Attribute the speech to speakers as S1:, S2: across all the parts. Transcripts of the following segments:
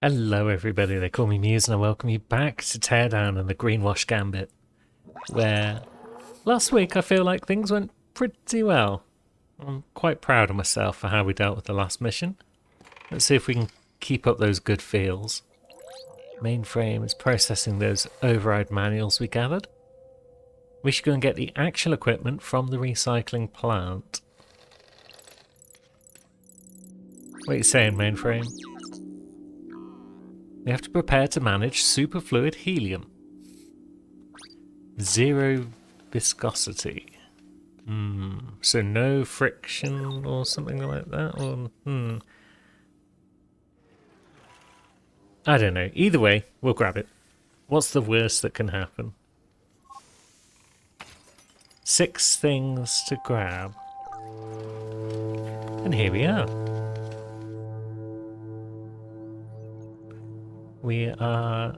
S1: Hello everybody, they call me Muse and I welcome you back to Teardown and the Greenwash Gambit, where last week I feel like things went pretty well. I'm quite proud of myself for how we dealt with the last mission. Let's see if we can keep up those good feels. Mainframe is processing those override manuals we gathered. We should go and get the actual equipment from the recycling plant. What are you saying, Mainframe? We have to prepare to manage superfluid helium. Zero viscosity. So no friction or something like that? Or, I don't know. Either way, we'll grab it. What's the worst that can happen? 6 things to grab. And here we are. We are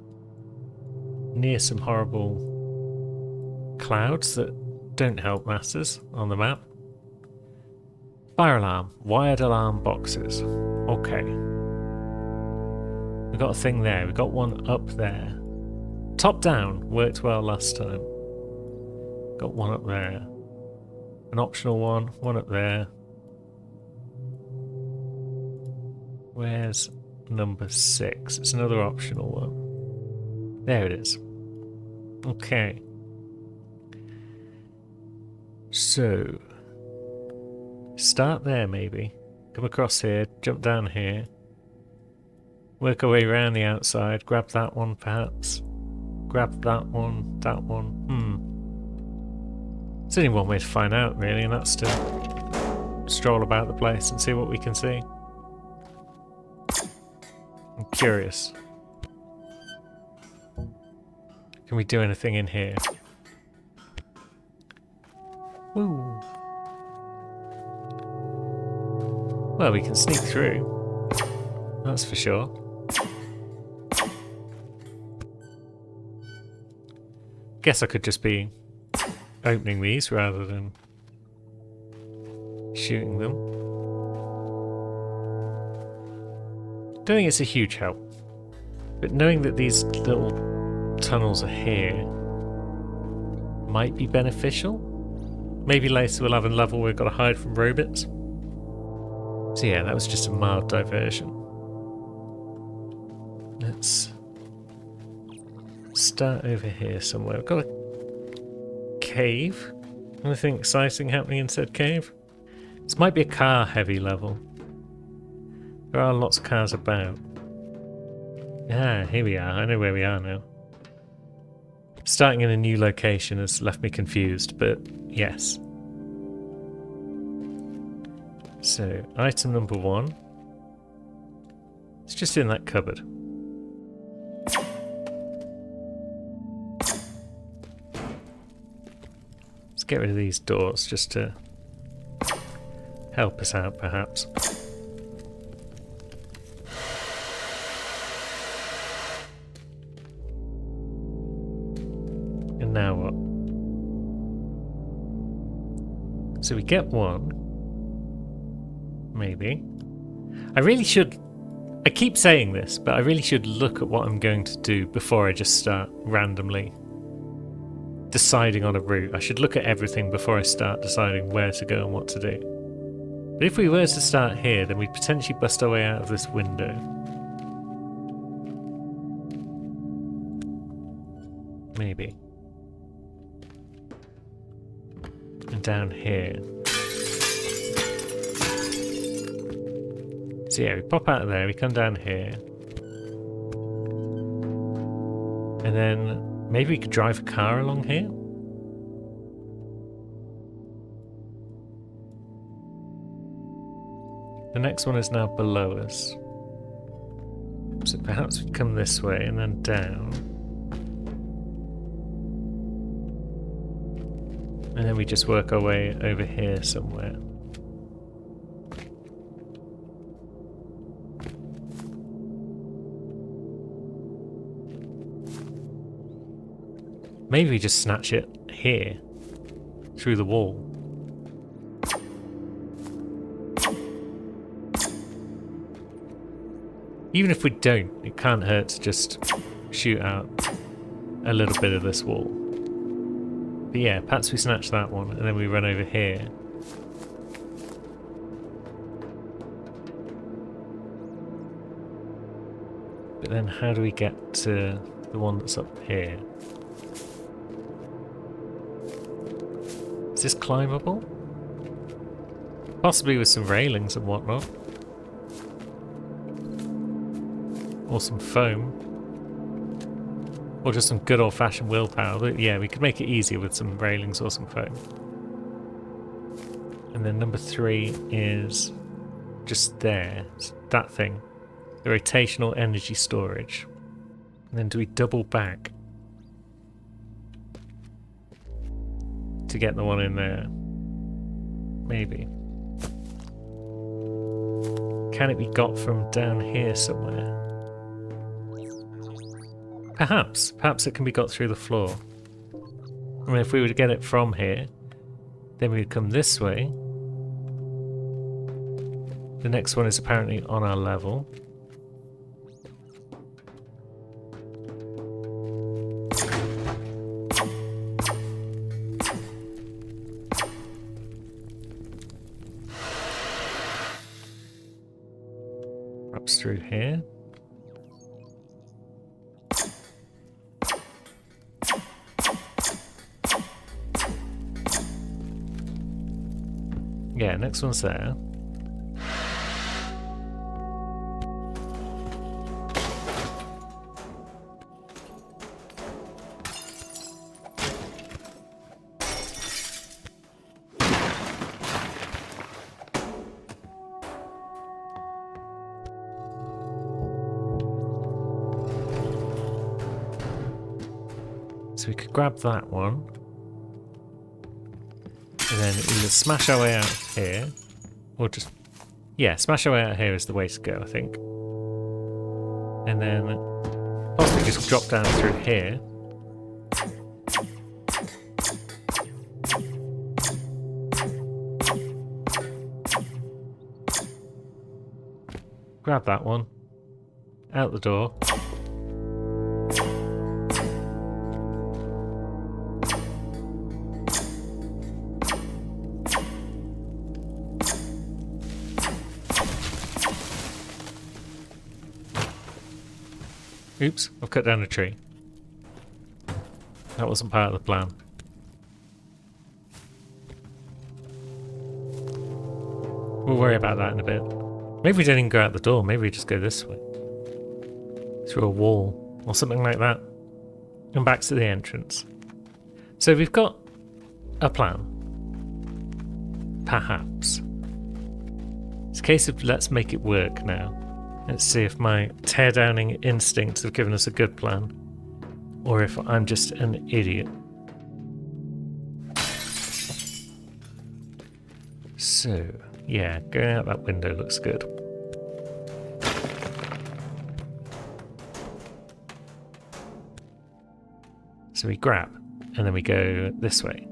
S1: near some horrible clouds that don't help matters on the map. Fire alarm, wired alarm boxes. Okay. We got a thing there, we got one up there. Top down worked well last time. Got one up there. An optional one up there. Where's number 6? It's another optional one. There it is. Okay. So, start there maybe. Come across here, jump down here. Work our way around the outside, grab that one perhaps. Grab that one, that one. There's only one way to find out really, and that's to stroll about the place and see what we can see. I'm curious. Can we do anything in here? Woo. Well, we can sneak through. That's for sure. Guess I could just be opening these rather than shooting them. Don't think it's a huge help, but knowing that these little tunnels are here might be beneficial. Maybe later we'll have a level where we've got to hide from robots. So yeah, that was just a mild diversion. Let's start over here somewhere. We've got a cave. Anything exciting happening in said cave? This might be a car-heavy level. There are lots of cars about. Ah, here we are. I know where we are now. Starting in a new location has left me confused, but yes. So, item number 1. It's just in that cupboard. Let's get rid of these doors just to help us out, perhaps. And now what? So we get one. Maybe. I really should... I keep saying this, but I really should look at what I'm going to do before I just start randomly deciding on a route. I should look at everything before I start deciding where to go and what to do. But if we were to start here, then we'd potentially bust our way out of this window. Maybe. And down here. So yeah, we pop out of there, we come down here. And then maybe we could drive a car along here? The next one is now below us. So perhaps we come this way and then down. And then we just work our way over here somewhere. Maybe we just snatch it here, through the wall. Even if we don't, it can't hurt to just shoot out a little bit of this wall. But yeah, perhaps we snatch that one and then we run over here. But then how do we get to the one that's up here? Is this climbable? Possibly with some railings and whatnot. Or some foam. Or just some good old-fashioned willpower. But yeah, we could make it easier with some railings or some foam. And then number 3 is just there. It's that thing. The rotational energy storage. And then do we double back to get the one in there? Maybe. Can it be got from down here somewhere? Perhaps. Perhaps it can be got through the floor. I mean, if we were to get it from here, then we would come this way. The next one is apparently on our level. Perhaps through here. Yeah, next one's there. So we could grab that one. And then either smash our way out here, or just... Yeah, smash our way out here is the way to go, I think. And then possibly just drop down through here. Grab that one. Out the door. Oops, I've cut down a tree. That wasn't part of the plan. We'll worry about that in a bit. Maybe we don't even go out the door, maybe we just go this way. Through a wall, or something like that. And back to the entrance. So we've got a plan. Perhaps. It's a case of let's make it work now. Let's see if my tear-downing instincts have given us a good plan, or if I'm just an idiot. So, yeah, going out that window looks good. So we grab, and then we go this way.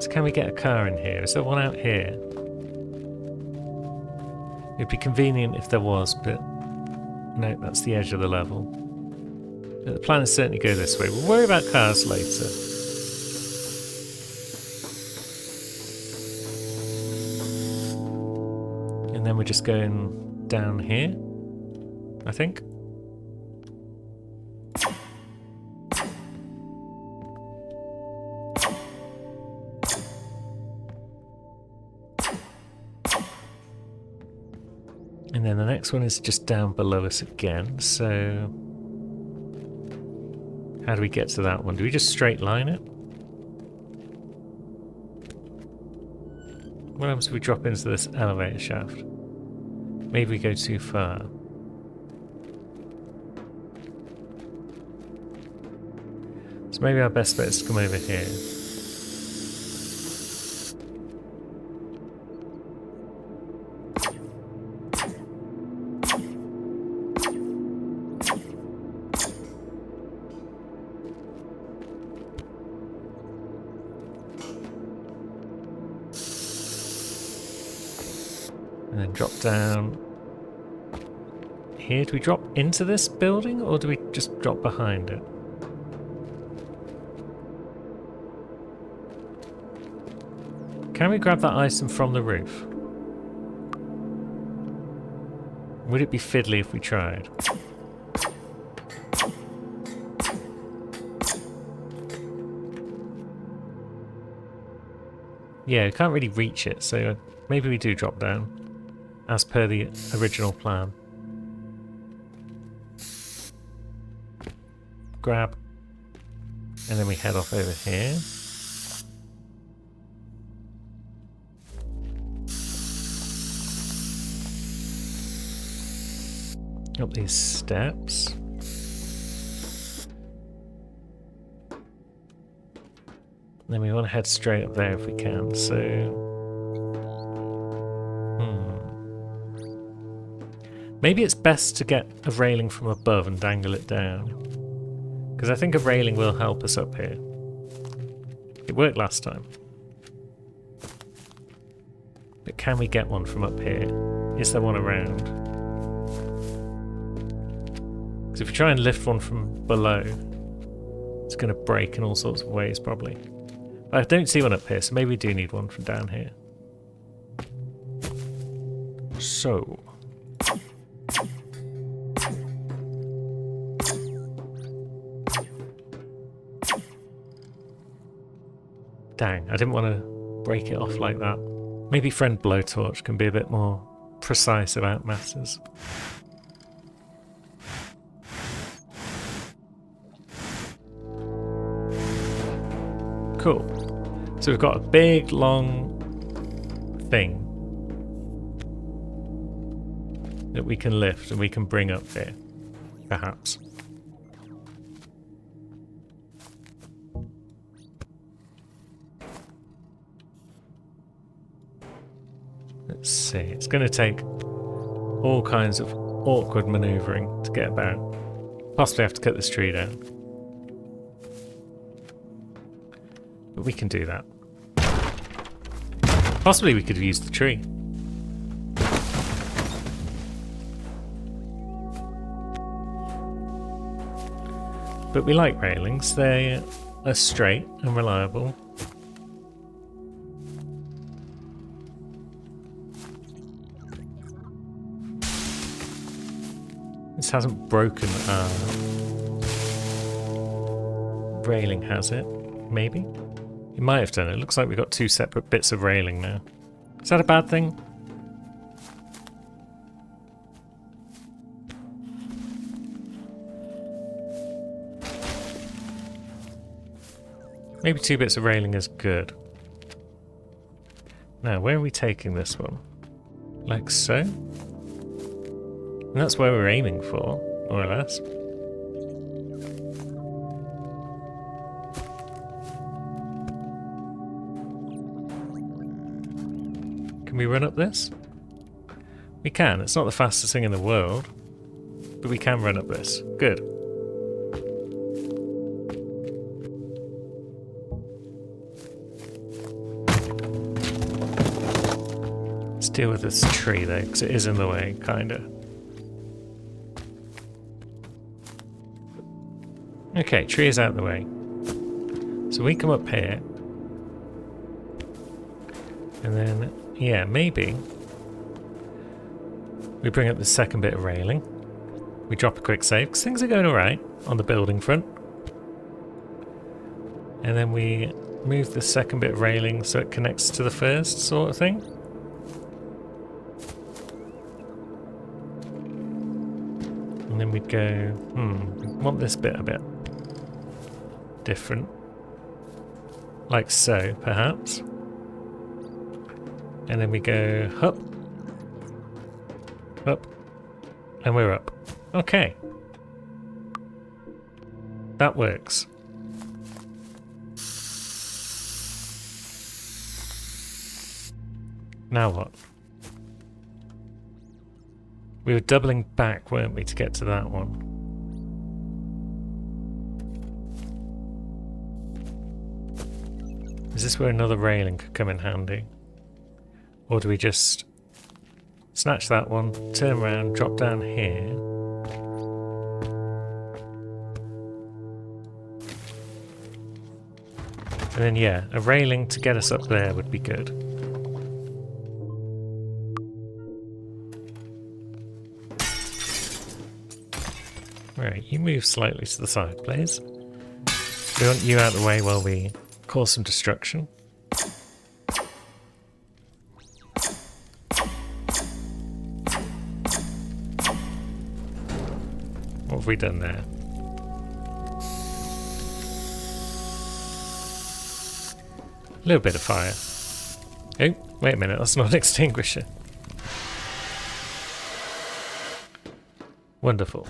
S1: Can we get a car in here? Is there one out here? It'd be convenient if there was, but no, that's the edge of the level. But the plan is certainly go this way. We'll worry about cars later. And then we're just going down here, I think. And then the next one is just down below us again, so... How do we get to that one? Do we just straight line it? What happens if we drop into this elevator shaft? Maybe we go too far. So maybe our best bet is to come over here. then drop down here. Do we drop into this building or do we just drop behind it? Can we grab that item from the roof? Would it be fiddly if we tried? Yeah, we can't really reach it, so maybe we do drop down, as per the original plan. Grab, and then we head off over here. Up these steps. Then we want to head straight up there if we can, so... Maybe it's best to get a railing from above and dangle it down. Because I think a railing will help us up here. It worked last time. But can we get one from up here? Is there one around? Because if we try and lift one from below, it's going to break in all sorts of ways probably. I don't see one up here, so maybe we do need one from down here. So... Dang, I didn't want to break it off like that. Maybe friend Blowtorch can be a bit more precise about matters. Cool. So we've got a big, long thing that we can lift and we can bring up here, perhaps. Let's see. It's going to take all kinds of awkward manoeuvring to get about. Possibly have to cut this tree down. But we can do that. Possibly we could have used the tree. But we like railings. They are straight and reliable. This hasn't broken our railing, has it? Maybe? It might have done. It looks like we've got two separate bits of railing now. Is that a bad thing? Maybe two bits of railing is good. Now, where are we taking this one? Like so? And that's where we're aiming for, more or less. Can we run up this? We can. It's not the fastest thing in the world, but we can run up this. Good. Let's deal with this tree though, because it is in the way, kinda. Okay, tree is out of the way. So we come up here. And then, yeah, maybe we bring up the second bit of railing. We drop a quick save, because things are going alright on the building front. And then we move the second bit of railing so it connects to the first sort of thing. And then we'd go, we want this bit a bit different. Like so, perhaps. And then we go up, up, and we're up. Okay. That works. Now what? We were doubling back, weren't we, to get to that one? Is this where another railing could come in handy? Or do we just Snatch that one, turn around, drop down here. And then, yeah, a railing to get us up there would be good. Right, you move slightly to the side, please. We want you out of the way while we cause some destruction. What have we done there? A little bit of fire. Oh, wait a minute, that's not an extinguisher. Wonderful.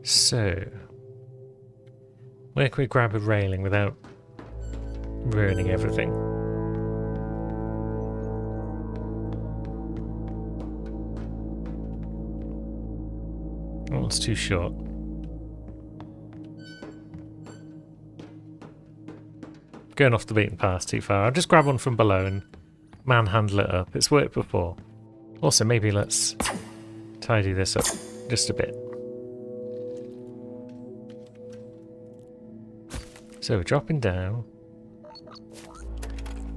S1: So, where can we grab a railing without ruining everything? Oh, it's too short. Going off the beaten path too far. I'll just grab one from below and manhandle it up. It's worked before. Also, maybe let's tidy this up just a bit. So we're dropping down.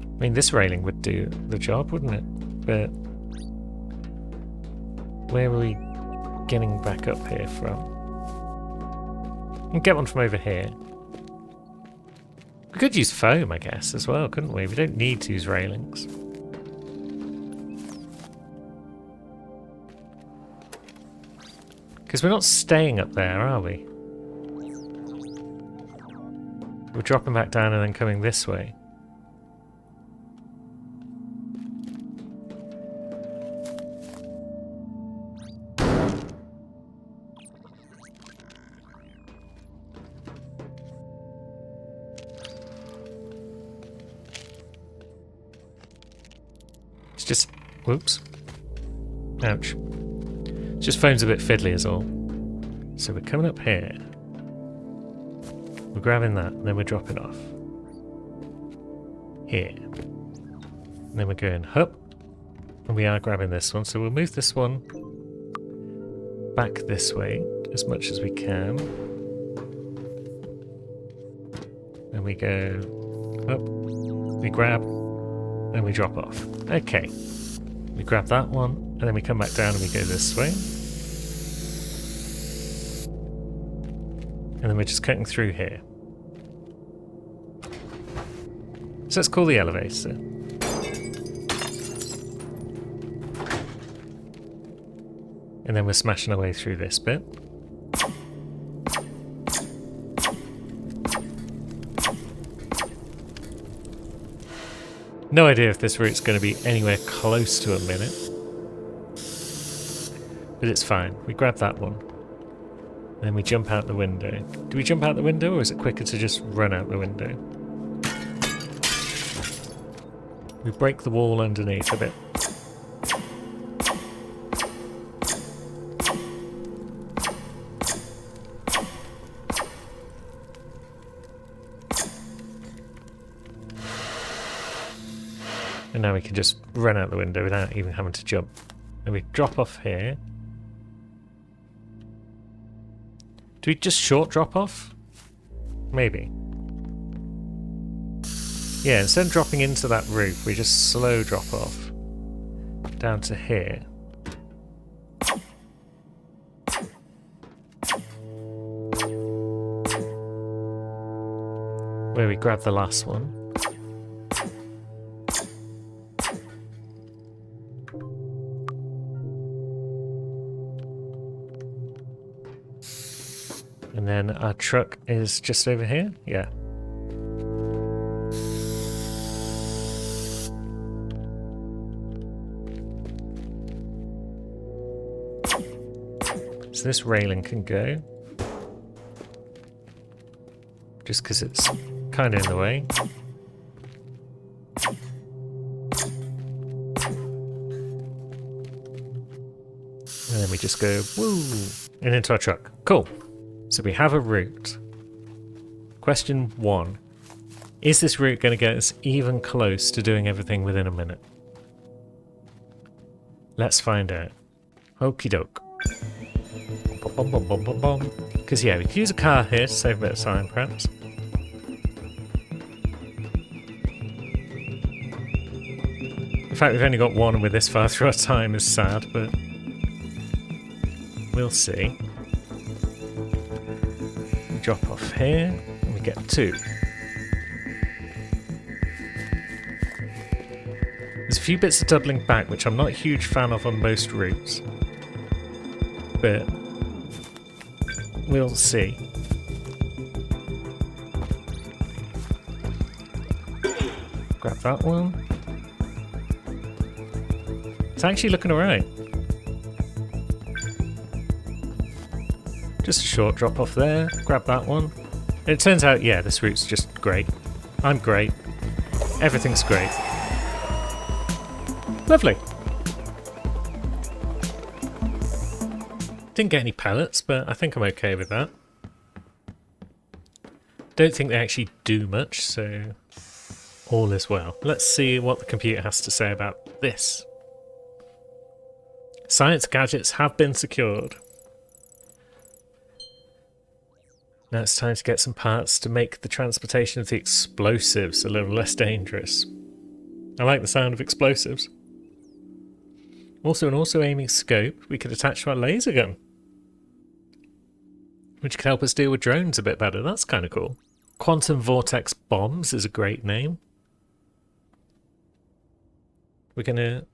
S1: I mean, this railing would do the job, wouldn't it? But where are we getting back up here from? We can get one from over here. We could use foam, I guess, as well, couldn't we? We don't need to use railings. Because we're not staying up there, are we? We're dropping back down and then coming this way. It's just... whoops. Ouch. It's just phone's a bit fiddly is all. So we're coming up here. We're grabbing that, and then we're dropping off. Here. And then we're going up. And we are grabbing this one, so we'll move this one back this way as much as we can. And we go up, we grab, and we drop off. Okay. We grab that one, and then we come back down and we go this way. And then we're just cutting through here. So let's call the elevator. And then we're smashing our way through this bit. No idea if this route's going to be anywhere close to a minute. But it's fine. We grab that one. And then we jump out the window. Do we jump out the window, or is it quicker to just run out the window? We break the wall underneath a bit. And now we can just run out the window without even having to jump. And we drop off here. Do we just short drop off? Maybe. Yeah, instead of dropping into that roof, we just slow drop off. Down to here. Where we grab the last one. And then our truck is just over here? Yeah. So this railing can go. Just because it's kind of in the way. And then we just go, woo, and into our truck. Cool. So we have a route. Question 1. Is this route going to get us even close to doing everything within a minute? Let's find out. Okie doke. Because yeah, we could use a car here to save a bit of time perhaps. In fact, we've only got one and we're this far through our time is sad, but we'll see. We drop off here and we get 2. There's a few bits of doubling back, which I'm not a huge fan of on most routes. But we'll see. Grab that one. It's actually looking alright. Just a short drop off there. Grab that one. And it turns out, yeah, this route's just great. I'm great. Everything's great. Lovely. Didn't get any pellets, but I think I'm okay with that. Don't think they actually do much, so all is well. Let's see what the computer has to say about this. Science gadgets have been secured. Now it's time to get some parts to make the transportation of the explosives a little less dangerous. I like the sound of explosives. Also, an auto-aiming scope we could attach to our laser gun, which could help us deal with drones a bit better. That's kind of cool. Quantum Vortex Bombs is a great name. We're going to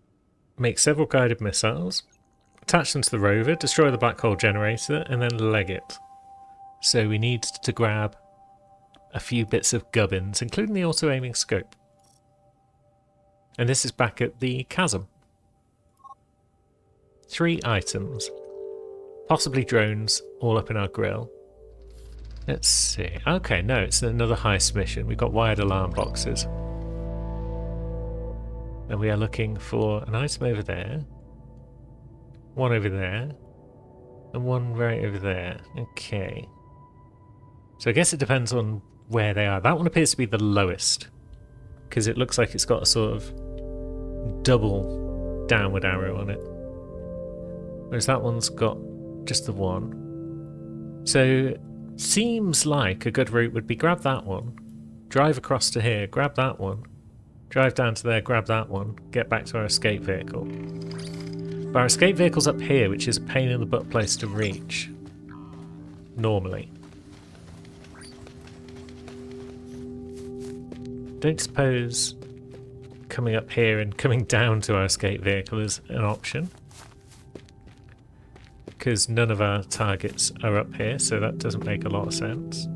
S1: make several guided missiles, attach them to the rover, destroy the black hole generator, and then leg it. So we need to grab a few bits of gubbins, including the auto-aiming scope. And this is back at the chasm. 3 items. Possibly drones all up in our grill. Let's see. Okay, no, it's another heist mission. We've got wired alarm boxes. And we are looking for an item over there. One over there. And one right over there. Okay. So I guess it depends on where they are. That one appears to be the lowest, because it looks like it's got a sort of double downward arrow on it. Whereas that one's got just the one. So seems like a good route would be grab that one, drive across to here, grab that one, drive down to there, grab that one, get back to our escape vehicle. But our escape vehicle's up here, which is a pain in the butt place to reach. Normally. Don't suppose coming up here and coming down to our escape vehicle is an option, because none of our targets are up here, so that doesn't make a lot of sense.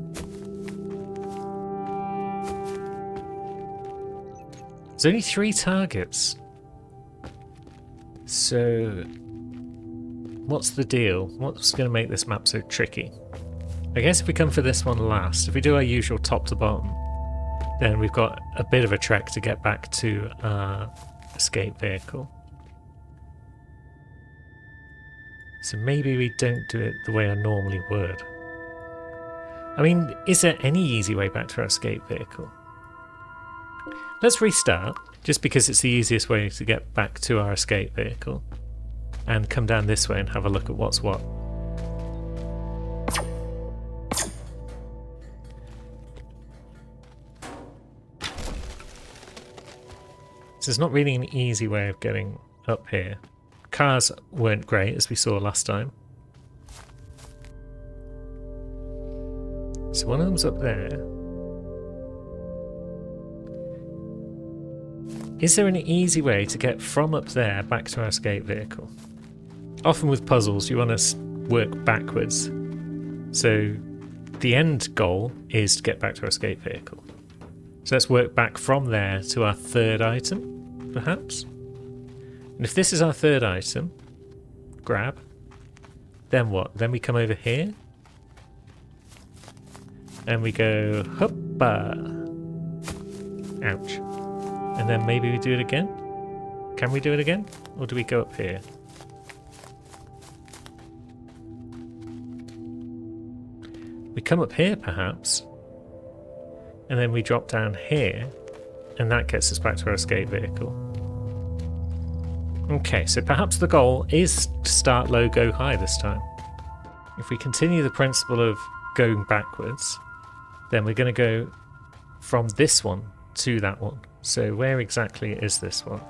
S1: There's only 3 targets. So what's the deal? What's going to make this map so tricky? I guess if we come for this one last, if we do our usual top to bottom, then we've got a bit of a trek to get back to our escape vehicle. So maybe we don't do it the way I normally would. I mean, is there any easy way back to our escape vehicle? Let's restart, just because it's the easiest way to get back to our escape vehicle. And come down this way and have a look at what's what. So there's not really an easy way of getting up here. Cars weren't great, as we saw last time. So one of them's up there. Is there an easy way to get from up there back to our escape vehicle? Often with puzzles, you want to work backwards. So the end goal is to get back to our escape vehicle. So let's work back from there to our 3rd item, perhaps? And if this is our 3rd item, grab, Then what? Then we come over here. And we go, hoppa. Ouch. And then maybe we do it again? Can we do it again? Or do we go up here? We come up here, perhaps. And then we drop down here. And that gets us back to our escape vehicle. Okay, so perhaps the goal is to start low, go high this time. If we continue the principle of going backwards, then we're going to go from this one to that one. So where exactly is this one?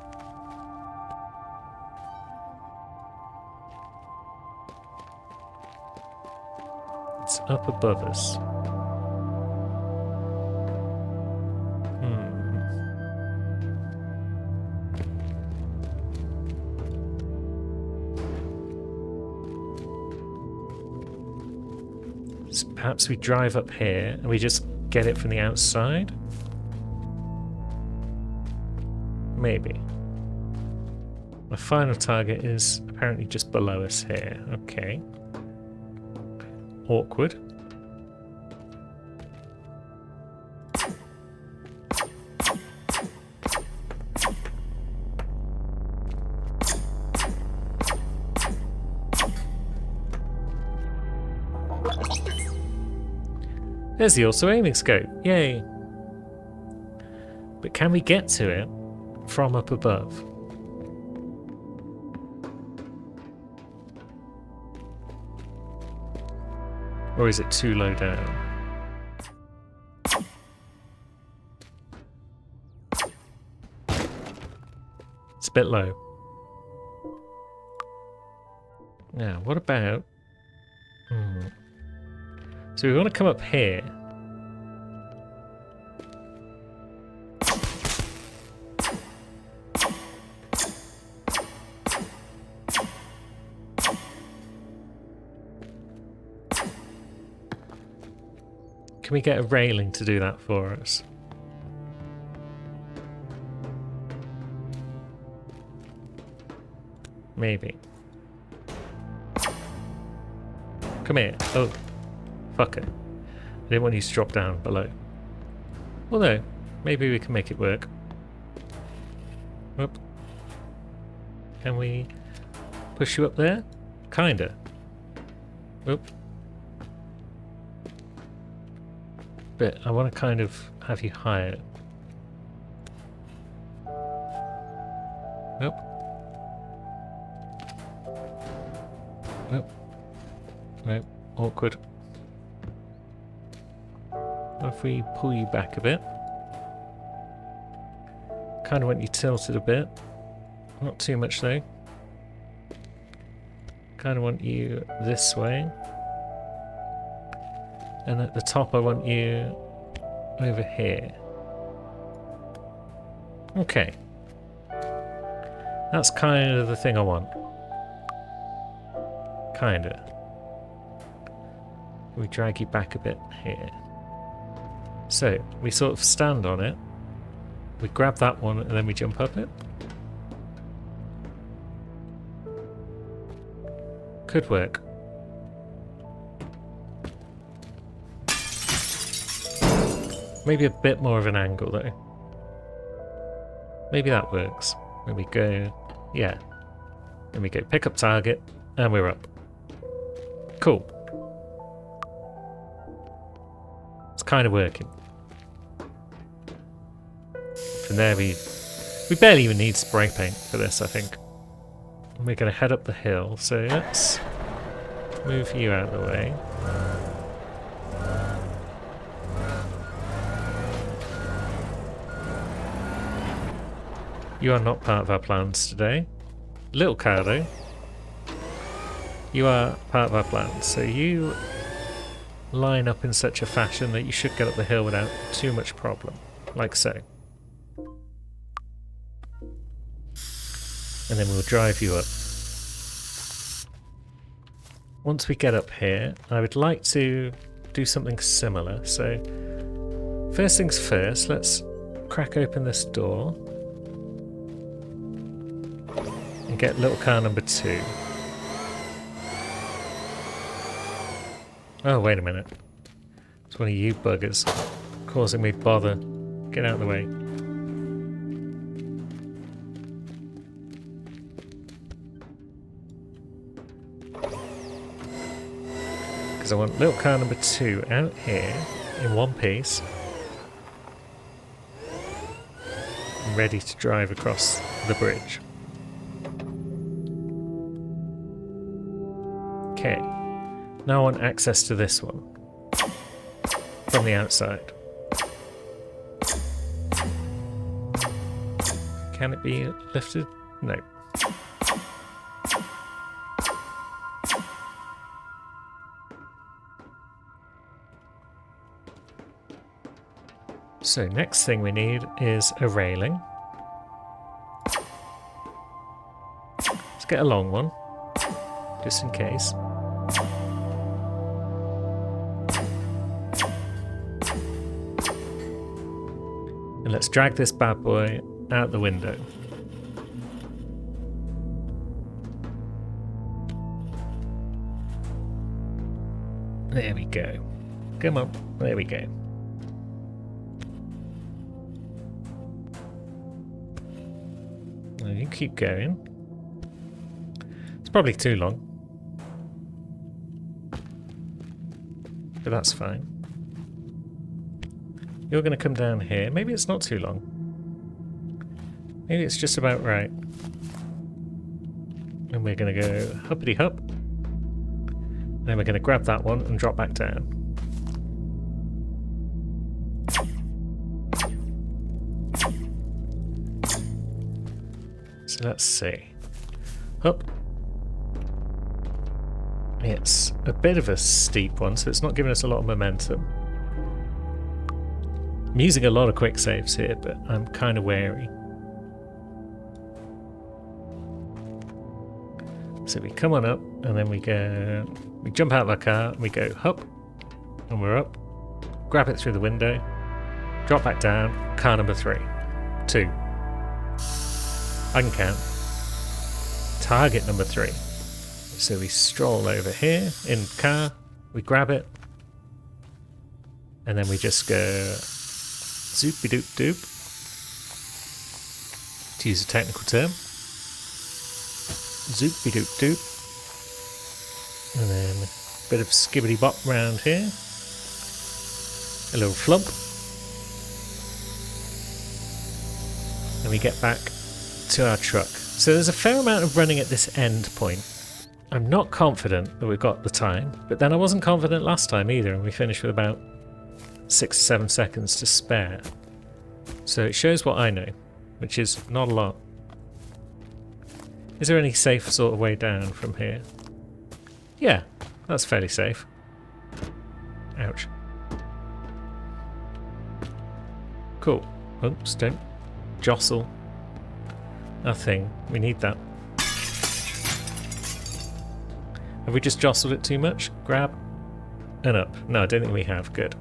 S1: It's up above us. So perhaps we drive up here and we just get it from the outside? Maybe. My final target is apparently just below us here. Okay. Awkward. There's the also aiming scope. Yay. But can we get to it from up above? Or is it too low down? It's a bit low. Now, what about... So we want to come up here. Can we get a railing to do that for us? Maybe. Come here. Oh. Fuck it. I didn't want you to drop down below. Although, maybe we can make it work. Whoop. Can we push you up there? Kinda. Whoop. But I want to kind of have you higher. Nope. Nope. Nope. Awkward. What if we pull you back a bit? Kind of want you tilted a bit. Not too much though. Kind of want you this way. And at the top I want you over here. Okay. That's kind of the thing I want. Kinda. We drag you back a bit here. So, we sort of stand on it. We grab that one and then we jump up it. Could work. Maybe a bit more of an angle though. Maybe that works. When we go, yeah. Then we go pick up target and we're up. Cool. It's kind of working. From there we barely even need spray paint for this, I think. We're going to head up the hill, so let's move you out of the way. You are not part of our plans today. Little car though. You are part of our plans, so you line up in such a fashion that you should get up the hill without too much problem, like so. And then we'll drive you up. Once we get up here, I would like to do something similar. So, first things first, let's crack open this door and get little car number 2. Oh, wait a minute. It's one of you buggers causing me bother. Get out of the way. Because I want little car number 2 out here in one piece. Ready to drive across the bridge. Okay. Now I want access to this one. From the outside. Can it be lifted? No. So next thing we need is a railing. Let's get a long one, just in case. And let's drag this bad boy out the window. There we go. Come on, there we go. Well, you keep going. It's probably too long. But that's fine. You're going to come down here. Maybe it's not too long. Maybe it's just about right. And we're going to go huppity hup. And then we're going to grab that one and drop back down. So let's see. Hup. It's a bit of a steep one, so it's not giving us a lot of momentum. I'm using a lot of quick saves here, but I'm kind of wary. So we come on up, and then we jump out of our car, and we go up, and we're up. Grab it through the window, drop back down, car number 3. 2. I can count. Target number 3. So we stroll over here in car, we grab it, and then we just go zoopy doop doop, to use a technical term. Zoopy doop doop. And then a bit of skibbity bop round here. A little flump. And we get back to our truck. So there's a fair amount of running at this end point. I'm not confident that we've got the time, but then I wasn't confident last time either, and we finished with about 6 to 7 seconds to spare. So it shows what I know, which is not a lot. Is there any safe sort of way down from here? Yeah, that's fairly safe. Ouch. Cool. Oops, don't jostle. Nothing. We need that. Have we just jostled it too much? Grab and up. No, I don't think we have. Good.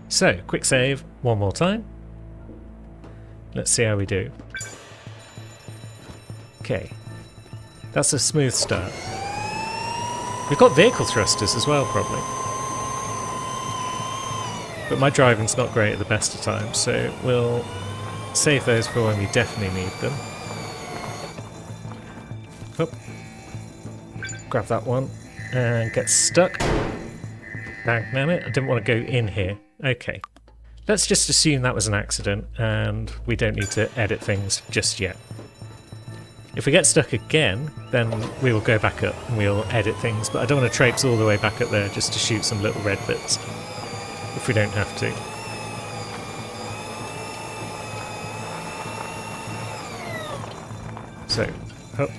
S1: So, quick save one more time. Let's see how we do. Okay. That's a smooth start. We've got vehicle thrusters as well, probably. But my driving's not great at the best of times, so we'll save those for when we definitely need them. Up. Grab that one and get stuck. Damn it, I didn't want to go in here. Okay. Let's just assume that was an accident and we don't need to edit things just yet. If we get stuck again, then we will go back up and we'll edit things, but I don't want to traipse all the way back up there just to shoot some little red bits. If we don't have to. So, up.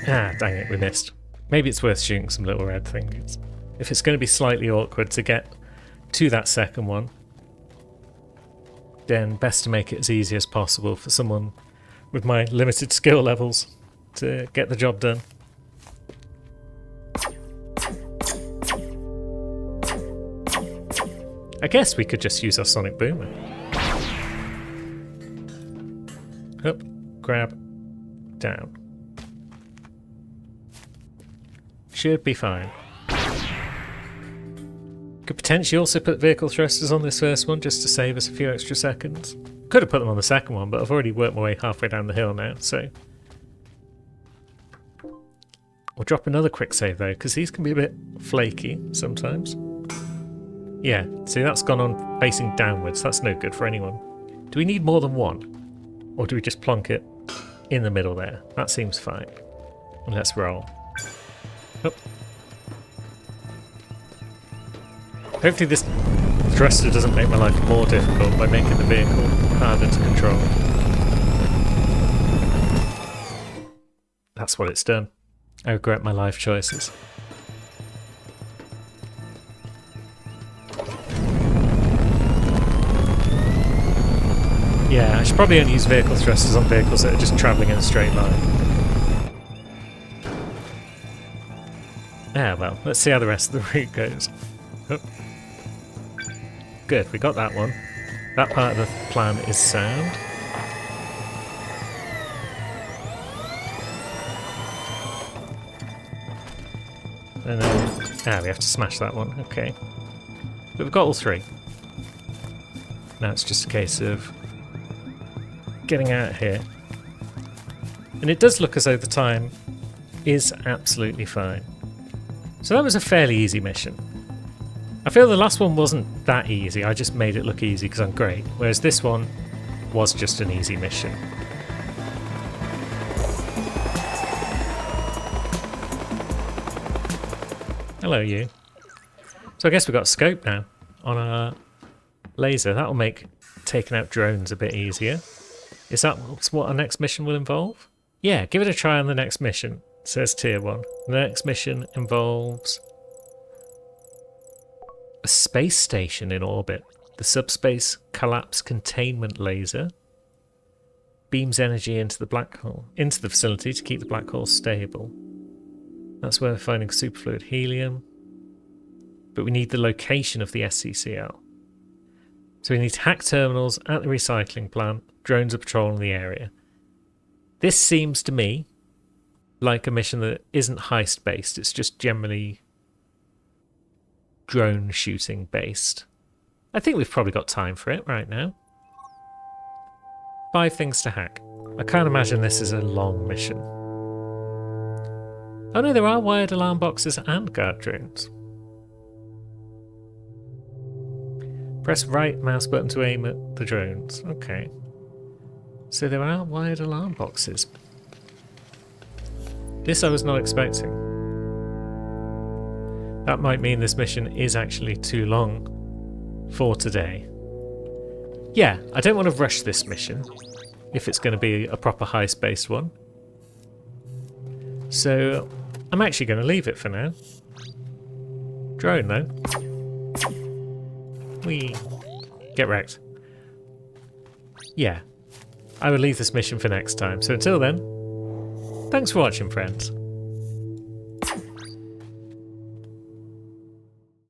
S1: Ah, dang it, we missed. Maybe it's worth shooting some little red things. If it's going to be slightly awkward to get to that second one, then best to make it as easy as possible for someone with my limited skill levels to get the job done. I guess we could just use our sonic boomer. Up, grab, down. Should be fine. Could potentially also put vehicle thrusters on this first one just to save us a few extra seconds. Could have put them on the second one, but I've already worked my way halfway down the hill now, so... We'll drop another quick save though, because these can be a bit flaky sometimes. Yeah, see that's gone on facing downwards, that's no good for anyone. Do we need more than one? Or do we just plonk it in the middle there? That seems fine. And let's roll. Oh. Hopefully this thruster doesn't make my life more difficult by making the vehicle harder to control. That's what it's done. I regret my life choices. Yeah, I should probably only use vehicle thrusters on vehicles that are just travelling in a straight line. Yeah, well, let's see how the rest of the route goes. Oh. Good, we got that one. That part of the plan is sound. And then, we have to smash that one, okay. But we've got all three. Now it's just a case of getting out of here. And it does look as though the time is absolutely fine. So that was a fairly easy mission. I feel the last one wasn't that easy, I just made it look easy because I'm great, whereas this one was just an easy mission. Hello you. So I guess we've got a scope now on our laser. That'll make taking out drones a bit easier. Is that what our next mission will involve? Yeah, give it a try on the next mission. It says tier 1. The next mission involves a space station in orbit. The subspace collapse containment laser beams energy into the black hole, into the facility to keep the black hole stable. That's where we're finding superfluid helium. But we need the location of the SCCL. So we need to hack terminals at the recycling plant. Drones are patrolling the area. This seems to me like a mission that isn't heist based. It's just generally drone shooting based. I think we've probably got time for it right now. 5 things to hack. I can't imagine this is a long mission. Oh no, there are wired alarm boxes and guard drones. Press right mouse button to aim at the drones. Okay. So there are wired alarm boxes. This I was not expecting. That might mean this mission is actually too long for today. Yeah, I don't want to rush this mission if it's going to be a proper heist-based one. So I'm actually going to leave it for now. Drone though. We get wrecked. Yeah, I will leave this mission for next time. So until then, thanks for watching, friends.